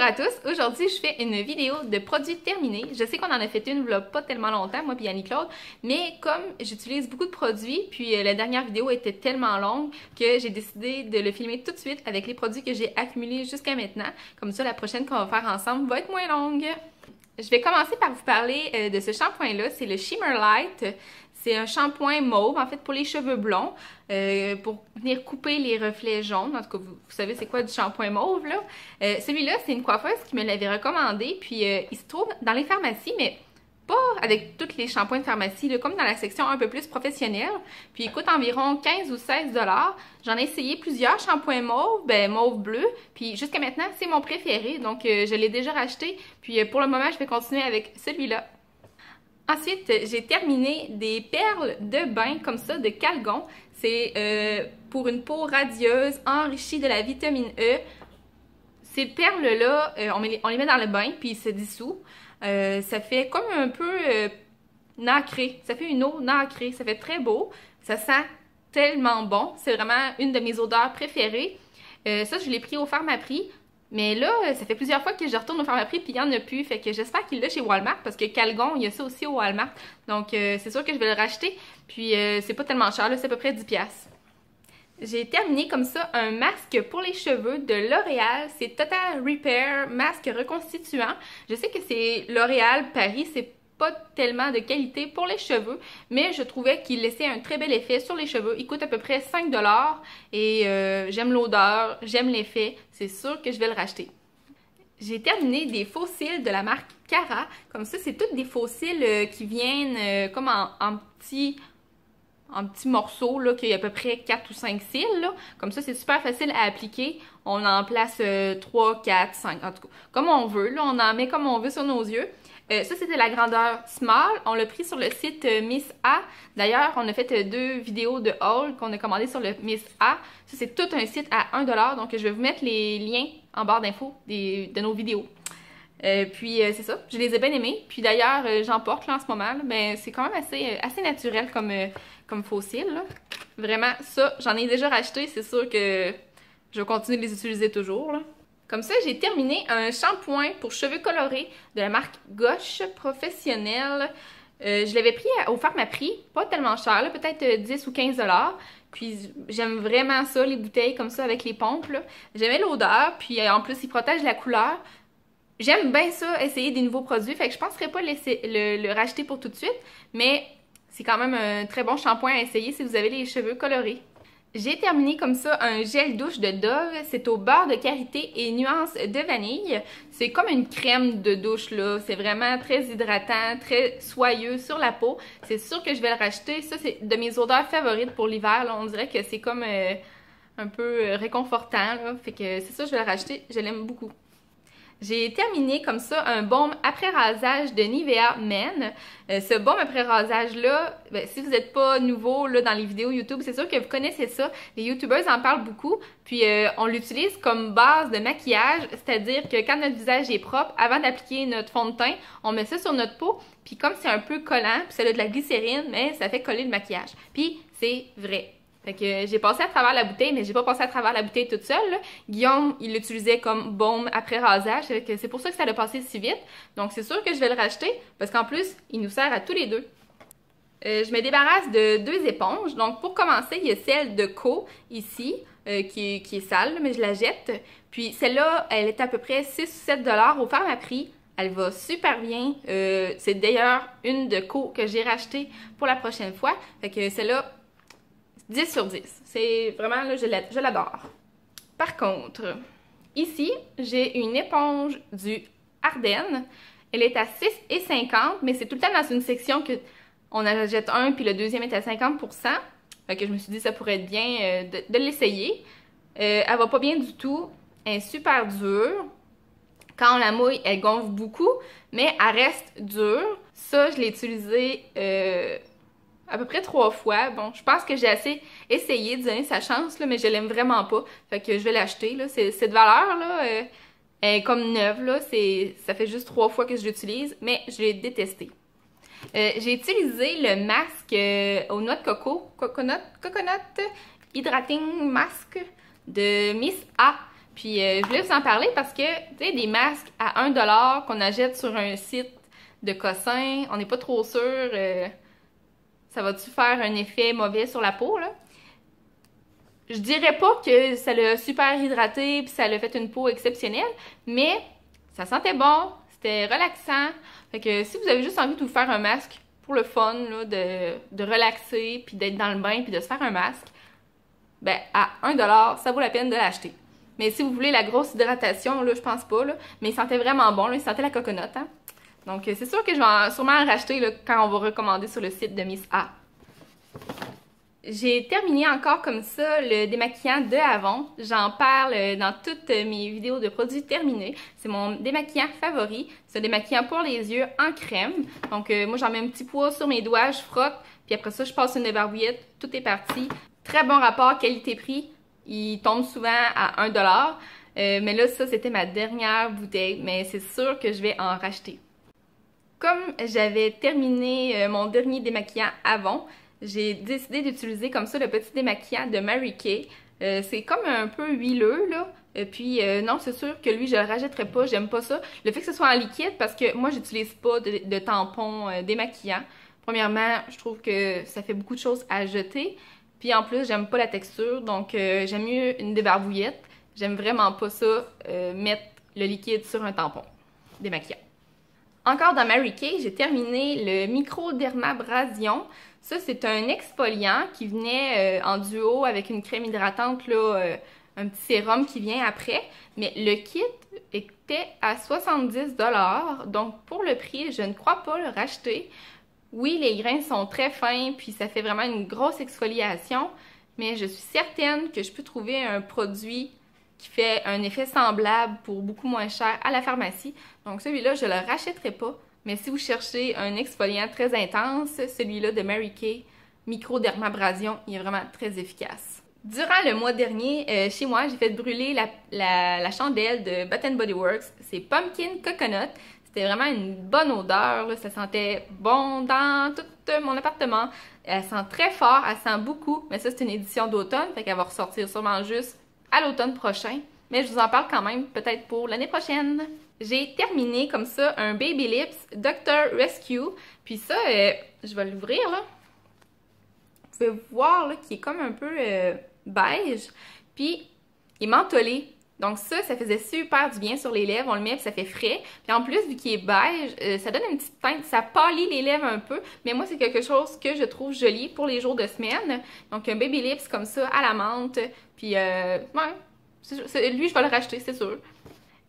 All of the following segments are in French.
à tous, aujourd'hui je fais une vidéo de produits terminés. Je sais qu'on en a fait une il y a pas tellement longtemps, moi puis Annie-Claude, mais comme j'utilise beaucoup de produits, puis la dernière vidéo était tellement longue que j'ai décidé de le filmer tout de suite avec les produits que j'ai accumulés jusqu'à maintenant. Comme ça, la prochaine qu'on va faire ensemble va être moins longue. Je vais commencer par vous parler de ce shampoing-là, c'est le Shimmer Light. C'est un shampoing mauve, en fait, pour les cheveux blonds, pour venir couper les reflets jaunes. En tout cas, vous savez c'est quoi du shampoing mauve, là. Celui-là, c'est une coiffeuse qui me l'avait recommandé, puis il se trouve dans les pharmacies, mais pas avec tous les shampoings de pharmacie, là, comme dans la section un peu plus professionnelle. Puis il coûte environ 15 ou 16 $. J'en ai essayé plusieurs shampoings mauve, mauve bleu, puis jusqu'à maintenant, c'est mon préféré, donc je l'ai déjà racheté. Puis pour le moment, je vais continuer avec celui-là. Ensuite, j'ai terminé des perles de bain comme ça de Calgon. C'est pour une peau radieuse enrichie de la vitamine E. Ces perles-là, on les met dans le bain puis ils se dissouent. Ça fait comme un peu nacré. Ça fait une eau nacrée. Ça fait très beau. Ça sent tellement bon. C'est vraiment une de mes odeurs préférées. Ça, je l'ai pris au Pharmaprix. Mais là, ça fait plusieurs fois que je retourne au Pharmaprix puis il n'y en a plus. Fait que j'espère qu'il l'a chez Walmart parce que Calgon, il y a ça aussi au Walmart. Donc, c'est sûr que je vais le racheter. Puis, c'est pas tellement cher, là, c'est à peu près 10$. J'ai terminé comme ça un masque pour les cheveux de L'Oréal. C'est Total Repair Masque Reconstituant. Je sais que c'est L'Oréal Paris, c'est pas tellement de qualité pour les cheveux, mais je trouvais qu'il laissait un très bel effet sur les cheveux. Il coûte à peu près 5$ et j'aime l'odeur, j'aime l'effet. C'est sûr que je vais le racheter. J'ai terminé des faux cils de la marque Cara. Comme ça, c'est toutes des faux cils qui viennent comme en petits morceaux, là, qu'il y a à peu près 4 ou 5 cils, là. Comme ça, c'est super facile à appliquer. On en place 3, 4, 5, en tout cas, comme on veut, là. On en met comme on veut sur nos yeux. Ça, c'était la grandeur small. On l'a pris sur le site Miss A. D'ailleurs, on a fait 2 vidéos de haul qu'on a commandé sur le Miss A. Ça, c'est tout un site à 1$. Donc, je vais vous mettre les liens en barre d'infos de nos vidéos. Puis, c'est ça. Je les ai bien aimés. Puis, d'ailleurs, j'en porte là, en ce moment. Mais c'est quand même assez naturel comme faux cils, là. Vraiment, ça, j'en ai déjà racheté. C'est sûr que je vais continuer de les utiliser toujours, là. Comme ça, j'ai terminé un shampoing pour cheveux colorés de la marque Gauche Professionnelle. Je l'avais pris au Pharmaprix, pas tellement cher, peut-être 10 ou 15$. Puis j'aime vraiment ça, les bouteilles comme ça avec les pompes. J'aimais l'odeur, puis en plus, il protège la couleur. J'aime bien ça, essayer des nouveaux produits, fait que je ne penserais pas le racheter pour tout de suite, mais c'est quand même un très bon shampoing à essayer si vous avez les cheveux colorés. J'ai terminé comme ça un gel douche de Dove. C'est au beurre de karité et nuances de vanille. C'est comme une crème de douche, là. C'est vraiment très hydratant, très soyeux sur la peau. C'est sûr que je vais le racheter. Ça, c'est de mes odeurs favorites pour l'hiver, là. On dirait que c'est comme un peu réconfortant, là. Fait que c'est ça, je vais le racheter. Je l'aime beaucoup. J'ai terminé comme ça un baume après rasage de Nivea Men. Ce baume après rasage-là, si vous n'êtes pas nouveau là, dans les vidéos YouTube, c'est sûr que vous connaissez ça. Les YouTubers en parlent beaucoup. Puis on l'utilise comme base de maquillage, c'est-à-dire que quand notre visage est propre, avant d'appliquer notre fond de teint, on met ça sur notre peau. Puis comme c'est un peu collant, puis ça a de la glycérine, mais ça fait coller le maquillage. Puis c'est vrai. Fait que j'ai passé à travers la bouteille, mais j'ai pas passé à travers la bouteille toute seule, là. Guillaume, il l'utilisait comme baume après rasage, c'est pour ça que ça l'a passé si vite. Donc c'est sûr que je vais le racheter, parce qu'en plus, il nous sert à tous les deux. Je me débarrasse de 2 éponges. Donc pour commencer, il y a celle de Co, ici, qui est sale, mais je la jette. Puis celle-là, elle est à peu près 6 ou 7$ au Pharmaprix. Elle va super bien. C'est d'ailleurs une de Co que j'ai rachetée pour la prochaine fois. Fait que celle-là, 10 sur 10. C'est vraiment, là, je l'adore. Par contre, ici, j'ai une éponge du Ardennes. Elle est à 6,50$, mais c'est tout le temps dans une section que on en jette un, puis le deuxième est à 50%. Fait que je me suis dit que ça pourrait être bien de l'essayer. Elle va pas bien du tout. Elle est super dure. Quand on la mouille, elle gonfle beaucoup, mais elle reste dure. Ça, je l'ai utilisé à peu près 3 fois. Bon, je pense que j'ai assez essayé de donner sa chance, là, mais je l'aime vraiment pas. Fait que je vais l'acheter, là. Cette valeur-là, elle est comme neuve, là. Ça fait juste 3 fois que je l'utilise, mais je l'ai détesté. J'ai utilisé le masque aux noix de coconut Hydrating Mask de Miss A. Puis je voulais vous en parler parce que, tu sais, des masques à 1$ qu'on achète sur un site de cossin, on n'est pas trop sûr, ça va-tu faire un effet mauvais sur la peau, là? Je dirais pas que ça l'a super hydraté puis ça l'a fait une peau exceptionnelle, mais ça sentait bon, c'était relaxant. Fait que si vous avez juste envie de vous faire un masque pour le fun, là, de relaxer puis d'être dans le bain puis de se faire un masque, ben à 1$, ça vaut la peine de l'acheter. Mais si vous voulez la grosse hydratation, là, je pense pas, là, mais il sentait vraiment bon, là, il sentait la coconut, hein. Donc c'est sûr que je vais sûrement en racheter là, quand on va recommander sur le site de Miss A. J'ai terminé encore comme ça le démaquillant de Avon. J'en parle dans toutes mes vidéos de produits terminés. C'est mon démaquillant favori. C'est un démaquillant pour les yeux en crème. Donc moi j'en mets un petit poids sur mes doigts, je frotte, puis après ça je passe une débarbouillette, tout est parti. Très bon rapport qualité-prix. Il tombe souvent à 1$. Mais là ça c'était ma dernière bouteille, mais c'est sûr que je vais en racheter. Comme j'avais terminé mon dernier démaquillant Avon, j'ai décidé d'utiliser comme ça le petit démaquillant de Mary Kay. C'est comme un peu huileux, là. Puis non, c'est sûr que lui, je le rajouterai pas, j'aime pas ça. Le fait que ce soit en liquide, parce que moi, j'utilise pas de tampon démaquillant. Premièrement, je trouve que ça fait beaucoup de choses à jeter. Puis en plus, j'aime pas la texture, donc j'aime mieux une débarbouillette. J'aime vraiment pas ça, mettre le liquide sur un tampon démaquillant. Encore dans Mary Kay, j'ai terminé le Microdermabrasion. Ça, c'est un exfoliant qui venait en duo avec une crème hydratante, là, un petit sérum qui vient après. Mais le kit était à 70$. Donc, pour le prix, je ne crois pas le racheter. Oui, les grains sont très fins, puis ça fait vraiment une grosse exfoliation. Mais je suis certaine que je peux trouver un produit qui fait un effet semblable pour beaucoup moins cher à la pharmacie. Donc celui-là, je ne le rachèterai pas. Mais si vous cherchez un exfoliant très intense, celui-là de Mary Kay, Microdermabrasion, il est vraiment très efficace. Durant le mois dernier, chez moi, j'ai fait brûler la chandelle de Bath & Body Works. C'est Pumpkin Coconut. C'était vraiment une bonne odeur, là. Ça sentait bon dans tout mon appartement. Elle sent très fort, elle sent beaucoup. Mais ça, c'est une édition d'automne, fait qu'elle va ressortir sûrement juste à l'automne prochain. Mais je vous en parle quand même, peut-être pour l'année prochaine. J'ai terminé comme ça un Baby Lips Dr. Rescue. Puis ça, je vais l'ouvrir là. Vous pouvez voir là qu'il est comme un peu beige. Puis il est mentholé. Donc ça faisait super du bien sur les lèvres. On le met puis ça fait frais. Puis en plus, vu qu'il est beige, ça donne une petite teinte. Ça pâlit les lèvres un peu. Mais moi, c'est quelque chose que je trouve joli pour les jours de semaine. Donc un Baby Lips comme ça à la menthe. Puis ouais, lui, je vais le racheter, c'est sûr.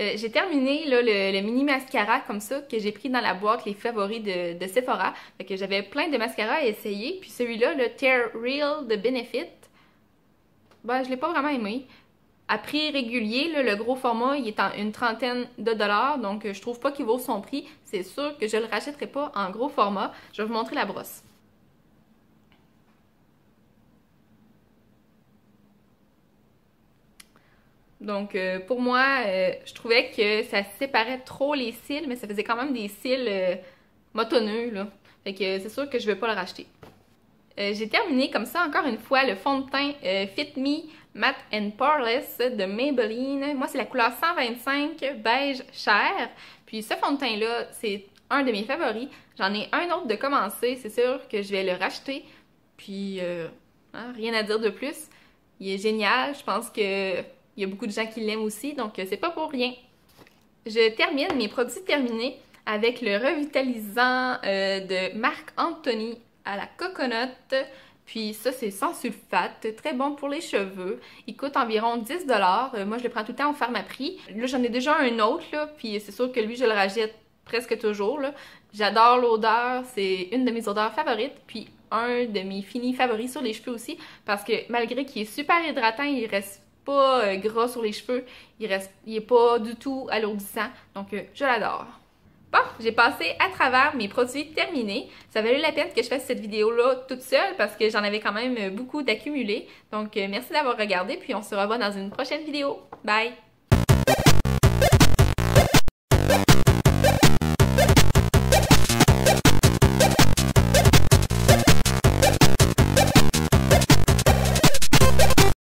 J'ai terminé là, le mini mascara comme ça que j'ai pris dans la boîte, les favoris de Sephora. Fait que j'avais plein de mascaras à essayer. Puis celui-là, le Tear Real de Benefit, ben, je l'ai pas vraiment aimé. À prix régulier, là, le gros format, il est en une trentaine de dollars. Donc je trouve pas qu'il vaut son prix. C'est sûr que je le rachèterai pas en gros format. Je vais vous montrer la brosse. Donc, pour moi, je trouvais que ça séparait trop les cils, mais ça faisait quand même des cils motonneux, là. Fait que c'est sûr que je ne vais pas le racheter. J'ai terminé comme ça, encore une fois, le fond de teint Fit Me Matte and Poreless de Maybelline. Moi, c'est la couleur 125 beige chair. Puis ce fond de teint-là, c'est un de mes favoris. J'en ai un autre de commencer, c'est sûr que je vais le racheter. Puis, hein, rien à dire de plus. Il est génial, je pense que... il y a beaucoup de gens qui l'aiment aussi, donc c'est pas pour rien. Je termine mes produits terminés avec le revitalisant de Marc Anthony à la coconut. Puis ça, c'est sans sulfate, très bon pour les cheveux. Il coûte environ 10$. Moi, je le prends tout le temps au Pharmaprix. Là, j'en ai déjà un autre, là, puis c'est sûr que lui, je le rachète presque toujours, là. J'adore l'odeur, c'est une de mes odeurs favorites. Puis un de mes finis favoris sur les cheveux aussi, parce que malgré qu'il est super hydratant, il reste pas gras sur les cheveux, il est pas du tout alourdissant, donc je l'adore. Bon, j'ai passé à travers mes produits terminés. Ça valait la peine que je fasse cette vidéo-là toute seule parce que j'en avais quand même beaucoup d'accumulés. Donc merci d'avoir regardé, puis on se revoit dans une prochaine vidéo. Bye!